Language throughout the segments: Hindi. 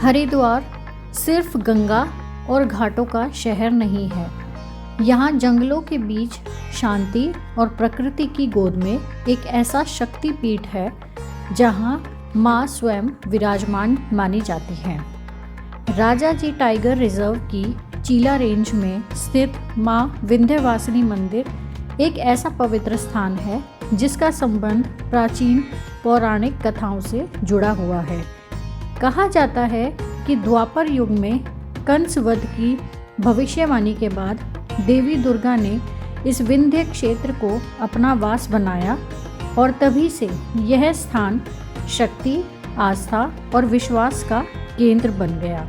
हरिद्वार सिर्फ गंगा और घाटों का शहर नहीं है। यहाँ जंगलों के बीच शांति और प्रकृति की गोद में एक ऐसा शक्तिपीठ है जहाँ माँ स्वयं विराजमान मानी जाती हैं। राजाजी टाइगर रिजर्व की चीला रेंज में स्थित माँ विंध्यवासिनी मंदिर एक ऐसा पवित्र स्थान है जिसका संबंध प्राचीन पौराणिक कथाओं से जुड़ा हुआ है। कहा जाता है कि द्वापर युग में कंस वध की भविष्यवाणी के बाद देवी दुर्गा ने इस विंध्य क्षेत्र को अपना वास बनाया और तभी से यह स्थान शक्ति, आस्था और विश्वास का केंद्र बन गया।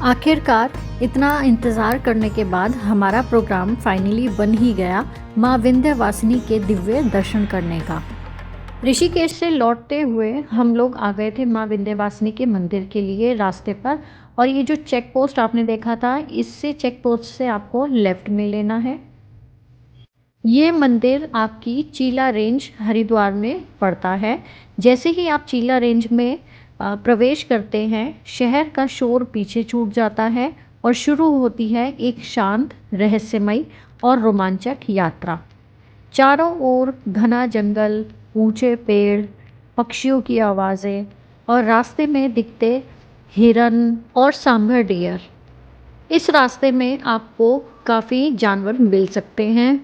आखिरकार इतना इंतज़ार करने के बाद हमारा प्रोग्राम फाइनली बन ही गया माँ विंध्यवासिनी के दिव्य दर्शन करने का। ऋषिकेश से लौटते हुए हम लोग आ गए थे माँ विंध्यवासिनी के मंदिर के लिए रास्ते पर, और ये जो चेक पोस्ट आपने देखा था, इससे चेक पोस्ट से आपको लेफ्ट में लेना है। ये मंदिर आपकी चीला रेंज हरिद्वार में पड़ता है। जैसे ही आप चीला रेंज में प्रवेश करते हैं, शहर का शोर पीछे छूट जाता है और शुरू होती है एक शांत, रहस्यमयी और रोमांचक यात्रा। चारों ओर घना जंगल, ऊंचे पेड़, पक्षियों की आवाज़ें और रास्ते में दिखते हिरन और सांभर डियर। इस रास्ते में आपको काफ़ी जानवर मिल सकते हैं।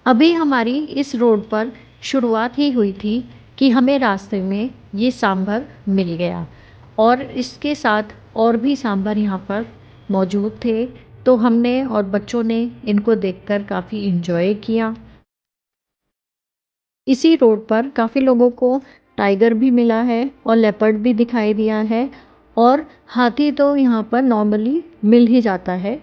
अभी हमारी इस रोड पर शुरुआत ही हुई थी कि हमें रास्ते में ये सांभर मिल गया, और इसके साथ और भी सांभर यहाँ पर मौजूद थे, तो हमने और बच्चों ने इनको देखकर काफ़ी इन्जॉय किया। इसी रोड पर काफ़ी लोगों को टाइगर भी मिला है और लेपर्ड भी दिखाई दिया है, और हाथी तो यहाँ पर नॉर्मली मिल ही जाता है।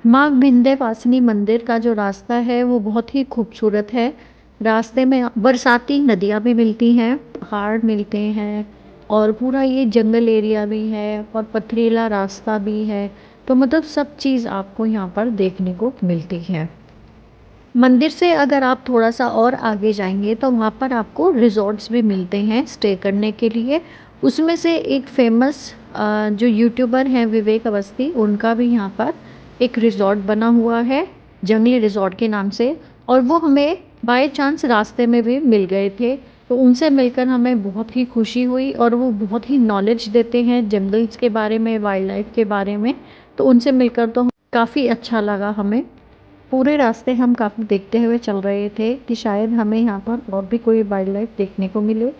माँ विंध्यवासिनी मंदिर का जो रास्ता है वो बहुत ही खूबसूरत है। रास्ते में बरसाती नदियाँ भी मिलती हैं, पहाड़ मिलते हैं, और पूरा ये जंगल एरिया भी है और पथरीला रास्ता भी है। तो मतलब सब चीज़ आपको यहाँ पर देखने को मिलती है। मंदिर से अगर आप थोड़ा सा और आगे जाएंगे तो वहाँ पर आपको रिज़ॉर्ट्स भी मिलते हैं स्टे करने के लिए। उसमें से एक फेमस जो यूट्यूबर हैं विवेक अवस्थी, उनका भी यहाँ पर एक रिज़ॉर्ट बना हुआ है जंगली रिज़ॉर्ट के नाम से, और वो हमें बाय चांस रास्ते में भी मिल गए थे। तो उनसे मिलकर हमें बहुत ही खुशी हुई, और वो बहुत ही नॉलेज देते हैं जंगल्स के बारे में, वाइल्ड लाइफ के बारे में। तो उनसे मिलकर तो काफ़ी अच्छा लगा हमें। पूरे रास्ते हम काफ़ी देखते हुए चल रहे थे कि शायद हमें यहाँ पर और भी कोई वाइल्ड लाइफ देखने को मिले,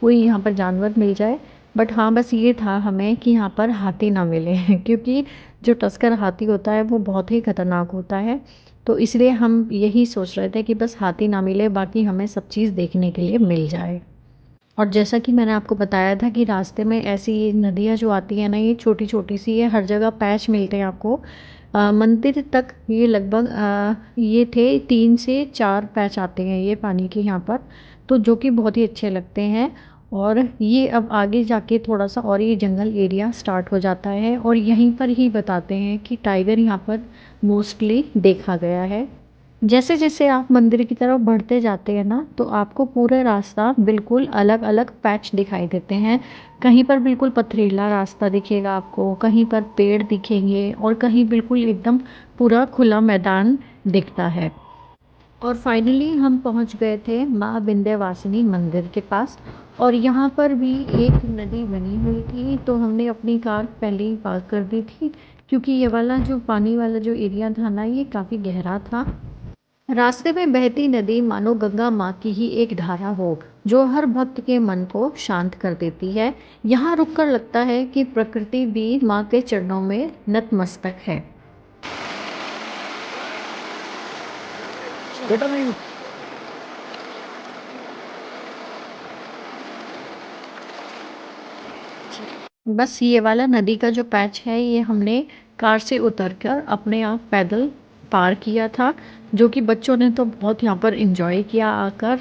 कोई यहाँ पर जानवर मिल जाए। बट हाँ, बस ये था हमें कि यहाँ पर हाथी ना मिले क्योंकि जो टस्कर हाथी होता है वो बहुत ही खतरनाक होता है। तो इसलिए हम यही सोच रहे थे कि बस हाथी ना मिले, बाकी हमें सब चीज़ देखने के लिए मिल जाए। और जैसा कि मैंने आपको बताया था कि रास्ते में ऐसी नदियाँ जो आती हैं ना, ये छोटी छोटी सी है, हर जगह पैच मिलते हैं आपको। मंदिर तक ये लगभग ये थे 3 से 4 पैच आते हैं ये पानी के यहाँ पर, तो जो कि बहुत ही अच्छे लगते हैं। और ये अब आगे जाके थोड़ा सा और ये जंगल एरिया स्टार्ट हो जाता है, और यहीं पर ही बताते हैं कि टाइगर यहाँ पर मोस्टली देखा गया है। जैसे जैसे आप मंदिर की तरफ बढ़ते जाते हैं ना, तो आपको पूरा रास्ता बिल्कुल अलग अलग पैच दिखाई देते हैं। कहीं पर बिल्कुल पथरीला रास्ता दिखेगा आपको, कहीं पर पेड़ दिखेंगे, और कहीं बिल्कुल एकदम पूरा खुला मैदान दिखता है। और फाइनली हम पहुंच गए थे माँ विंध्यवासिनी मंदिर के पास, और यहाँ पर भी एक नदी बनी हुई थी, तो हमने अपनी कार पहले ही पार्क कर दी थी क्योंकि ये वाला जो पानी वाला जो एरिया था ना, ये काफ़ी गहरा था। रास्ते में बहती नदी मानो गंगा माँ की ही एक धारा हो, जो हर भक्त के मन को शांत कर देती है। यहाँ रुककर लगता है कि प्रकृति भी माँ के चरणों में नतमस्तक है। बेटा नहीं। बस ये वाला नदी का जो पैच है, ये हमने कार से उतरकर अपने आप पैदल पार किया था, जो कि बच्चों ने तो बहुत यहाँ पर एंजॉय किया आकर।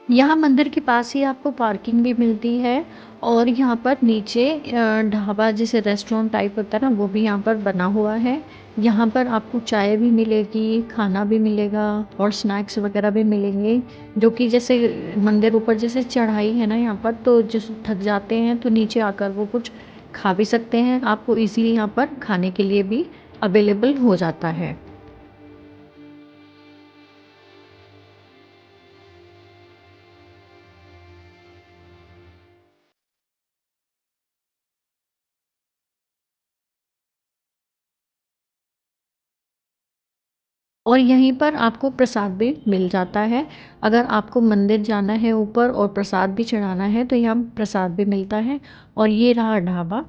यहाँ मंदिर के पास ही आपको पार्किंग भी मिलती है और यहाँ पर नीचे ढाबा जैसे रेस्टोरेंट टाइप होता है ना, वो भी यहाँ पर बना हुआ है। यहाँ पर आपको चाय भी मिलेगी, खाना भी मिलेगा और स्नैक्स वगैरह भी मिलेंगे, जो कि जैसे मंदिर ऊपर जैसे चढ़ाई है ना यहाँ पर, तो जिस थक जाते हैं तो नीचे आकर वो कुछ खा भी सकते हैं। आपको इजीली यहाँ पर खाने के लिए भी अवेलेबल हो जाता है। और यहीं पर आपको प्रसाद भी मिल जाता है। अगर आपको मंदिर जाना है ऊपर और प्रसाद भी चढ़ाना है तो यहाँ प्रसाद भी मिलता है। और ये रहा ढाबा,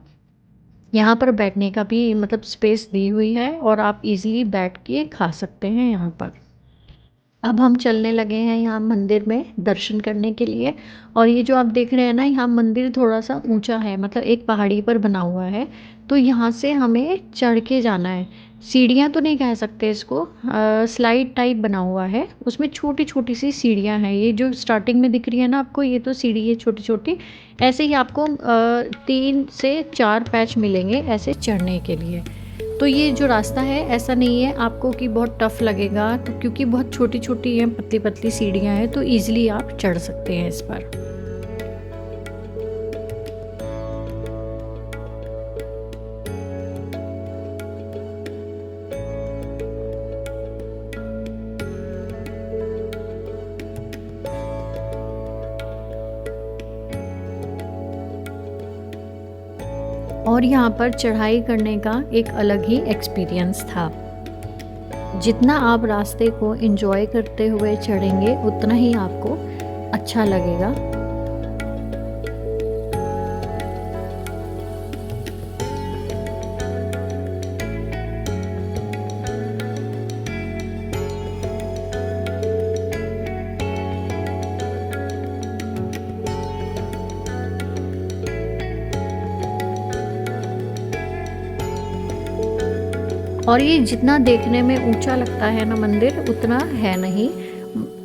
यहाँ पर बैठने का भी मतलब स्पेस दी हुई है और आप इजीली बैठ के खा सकते हैं यहाँ पर। अब हम चलने लगे हैं यहाँ मंदिर में दर्शन करने के लिए। और ये जो आप देख रहे हैं ना, यहाँ मंदिर थोड़ा सा ऊंचा है, मतलब एक पहाड़ी पर बना हुआ है, तो यहाँ से हमें चढ़ के जाना है। सीढ़ियाँ तो नहीं कह सकते इसको, स्लाइड टाइप बना हुआ है, उसमें छोटी छोटी सी सीढ़ियाँ हैं। ये जो स्टार्टिंग में दिख रही है ना आपको, ये तो सीढ़ी है छोटी छोटी। ऐसे ही आपको 3 से 4 पैच मिलेंगे ऐसे चढ़ने के लिए। तो ये जो रास्ता है ऐसा नहीं है आपको कि बहुत टफ लगेगा, तो क्योंकि बहुत छोटी छोटी हैं, पतली पतली सीढ़ियाँ हैं, तो ईजिली आप चढ़ सकते हैं इस पर। और यहाँ पर चढ़ाई करने का एक अलग ही एक्सपीरियंस था। जितना आप रास्ते को एंजॉय करते हुए चढ़ेंगे उतना ही आपको अच्छा लगेगा। और ये जितना देखने में ऊंचा लगता है ना मंदिर, उतना है नहीं,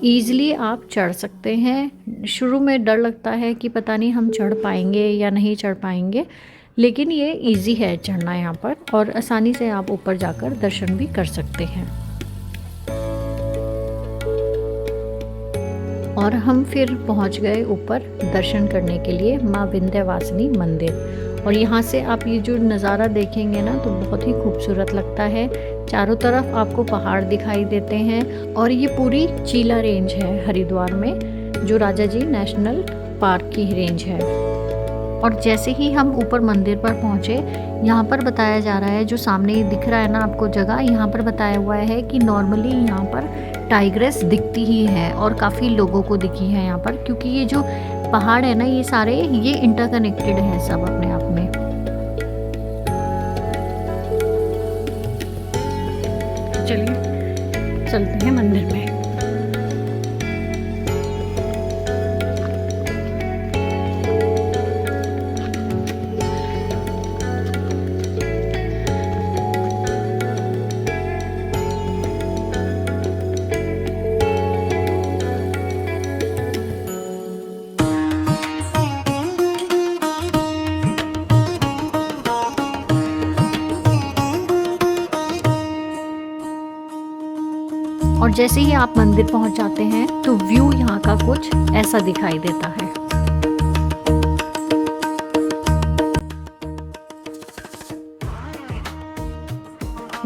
ईज़िली आप चढ़ सकते हैं। शुरू में डर लगता है कि पता नहीं हम चढ़ पाएंगे या नहीं चढ़ पाएंगे, लेकिन ये इजी है चढ़ना यहाँ पर, और आसानी से आप ऊपर जाकर दर्शन भी कर सकते हैं। और हम फिर पहुँच गए ऊपर दर्शन करने के लिए माँ विंध्यवासिनी मंदिर। और यहाँ से आप ये जो नज़ारा देखेंगे ना, तो बहुत ही खूबसूरत लगता है। चारों तरफ आपको पहाड़ दिखाई देते हैं और ये पूरी चीला रेंज है हरिद्वार में, जो राजा जी नेशनल पार्क की रेंज है। और जैसे ही हम ऊपर मंदिर पर पहुँचे, यहाँ पर बताया जा रहा है, जो सामने दिख रहा है ना आपको जगह, यहाँ पर बताया हुआ है कि नॉर्मली यहाँ पर टाइग्रेस दिखती ही है और काफ़ी लोगों को दिखी है यहाँ पर, क्योंकि ये जो पहाड़ है ना, ये सारे ये इंटरकनेक्टेड हैं सब अपने आप में। चलिए चलते हैं मंदिर में। और जैसे ही आप मंदिर पहुंच जाते हैं तो व्यू यहाँ का कुछ ऐसा दिखाई देता है।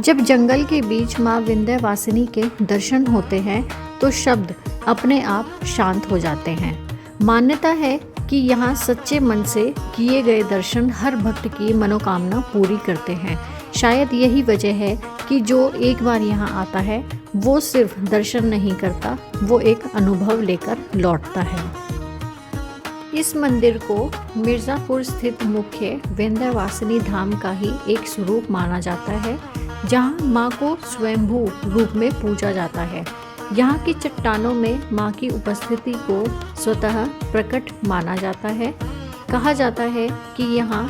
जब जंगल के बीच माँ विंध्यवासिनी के दर्शन होते हैं तो शब्द अपने आप शांत हो जाते हैं। मान्यता है कि यहाँ सच्चे मन से किए गए दर्शन हर भक्त की मनोकामना पूरी करते हैं। शायद यही वजह है कि जो एक बार यहाँ आता है वो सिर्फ दर्शन नहीं करता, वो एक अनुभव लेकर लौटता है। इस मंदिर को मिर्ज़ापुर स्थित मुख्य विंध्यवासिनी धाम का ही एक स्वरूप माना जाता है, जहाँ माँ को स्वयंभू रूप में पूजा जाता है। यहाँ की चट्टानों में माँ की उपस्थिति को स्वतः प्रकट माना जाता है। कहा जाता है कि यहाँ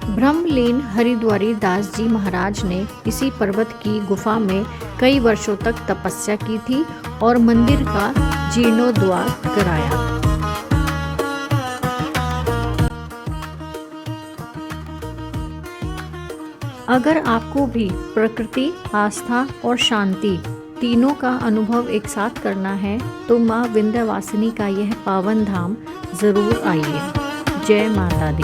ब्रह्मलीन हरिद्वारी दास जी महाराज ने इसी पर्वत की गुफा में कई वर्षों तक तपस्या की थी और मंदिर का जीर्णोद्धार कराया। अगर आपको भी प्रकृति, आस्था और शांति तीनों का अनुभव एक साथ करना है तो माँ विंध्यवासिनी का यह पावन धाम जरूर आइए। जय माता दी।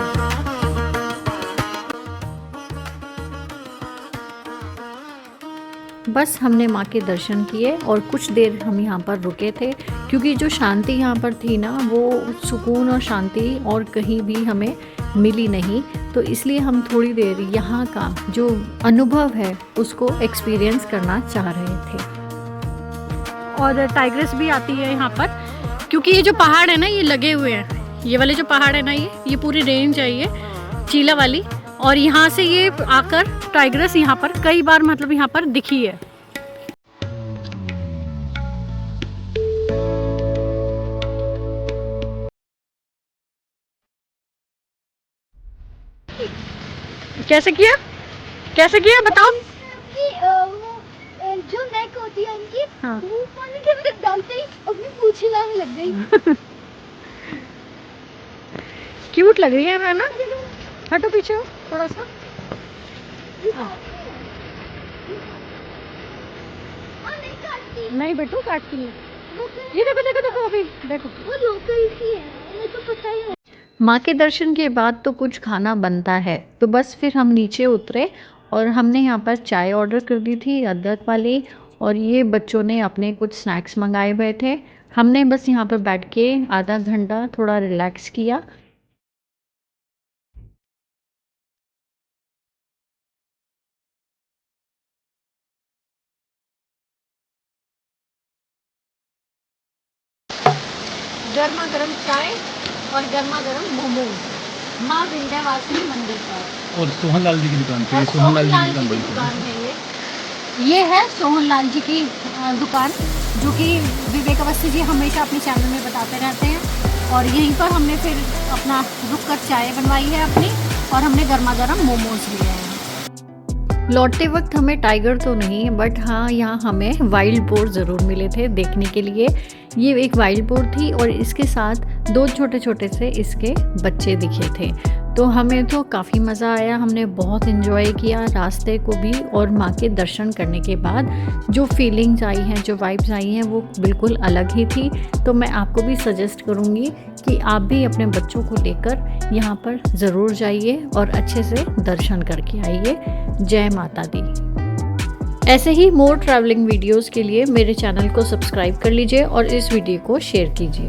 बस हमने माँ के दर्शन किए और कुछ देर हम यहाँ पर रुके थे, क्योंकि जो शांति यहाँ पर थी ना, वो सुकून और शांति और कहीं भी हमें मिली नहीं। तो इसलिए हम थोड़ी देर यहाँ का जो अनुभव है उसको एक्सपीरियंस करना चाह रहे थे। और टाइग्रेस भी आती है यहाँ पर, क्योंकि ये जो पहाड़ है ना, ये लगे हुए हैं। ये वाले जो पहाड़ है ना, ये पूरी रेंज है ये चीला वाली, और यहाँ से ये आकर टाइग्रेस यहाँ पर कई बार मतलब यहाँ पर दिखी है। कैसे किया बताओ। जो नेक होती है इनकी, हाँ। वो पानी के अंदर डालते ही अपनी पूंछ हिलाने लग गई। क्यूट लग रही है ना। हटो पीछे हो थोड़ा सा। नहीं बेटू, काटती है। ये देखो अभी देखो, वो लोकल की है, मुझे तो पता ही है। माँ के दर्शन के बाद तो कुछ खाना बनता है, तो बस फिर हम नीचे उतरे और हमने यहाँ पर चाय ऑर्डर कर दी थी अदरक वाली, और ये बच्चों ने अपने कुछ स्नैक्स मंगाए हुए थे। हमने बस यहाँ पर बैठ के आधा घंटा थोड़ा रिलैक्स किया। गर्मा गर्म चाय और गर्मा गर्म मोमोज माँ विंध्यवासिनी मंदिर पर। और सोहनलाल जी की दुकान थी। सोहनलाल जी की दुकान है ये है सोहनलाल जी की दुकान, जो कि विवेक अवस्थी जी हमेशा अपने चैनल में बताते रहते हैं। और यहीं पर हमने फिर अपना रुक कर चाय बनवाई है अपनी, और हमने गर्मा गर्म मोमोज लिए हैं। लौटते वक्त हमें टाइगर तो नहीं, बट हाँ यहाँ हमें वाइल्ड बोर ज़रूर मिले थे देखने के लिए। ये एक वाइल्ड बोर थी और इसके साथ दो छोटे छोटे से इसके बच्चे दिखे थे। तो हमें तो काफ़ी मज़ा आया, हमने बहुत इन्जॉय किया रास्ते को भी, और माँ के दर्शन करने के बाद जो फीलिंग्स आई हैं, जो वाइब्स आई हैं, वो बिल्कुल अलग ही थी। तो मैं आपको भी सजेस्ट करूँगी कि आप भी अपने बच्चों को लेकर यहाँ पर ज़रूर जाइए और अच्छे से दर्शन करके आइए। जय माता दी। ऐसे ही मोर ट्रैवलिंग वीडियोज़ के लिए मेरे चैनल को सब्सक्राइब कर लीजिए और इस वीडियो को शेयर कीजिए।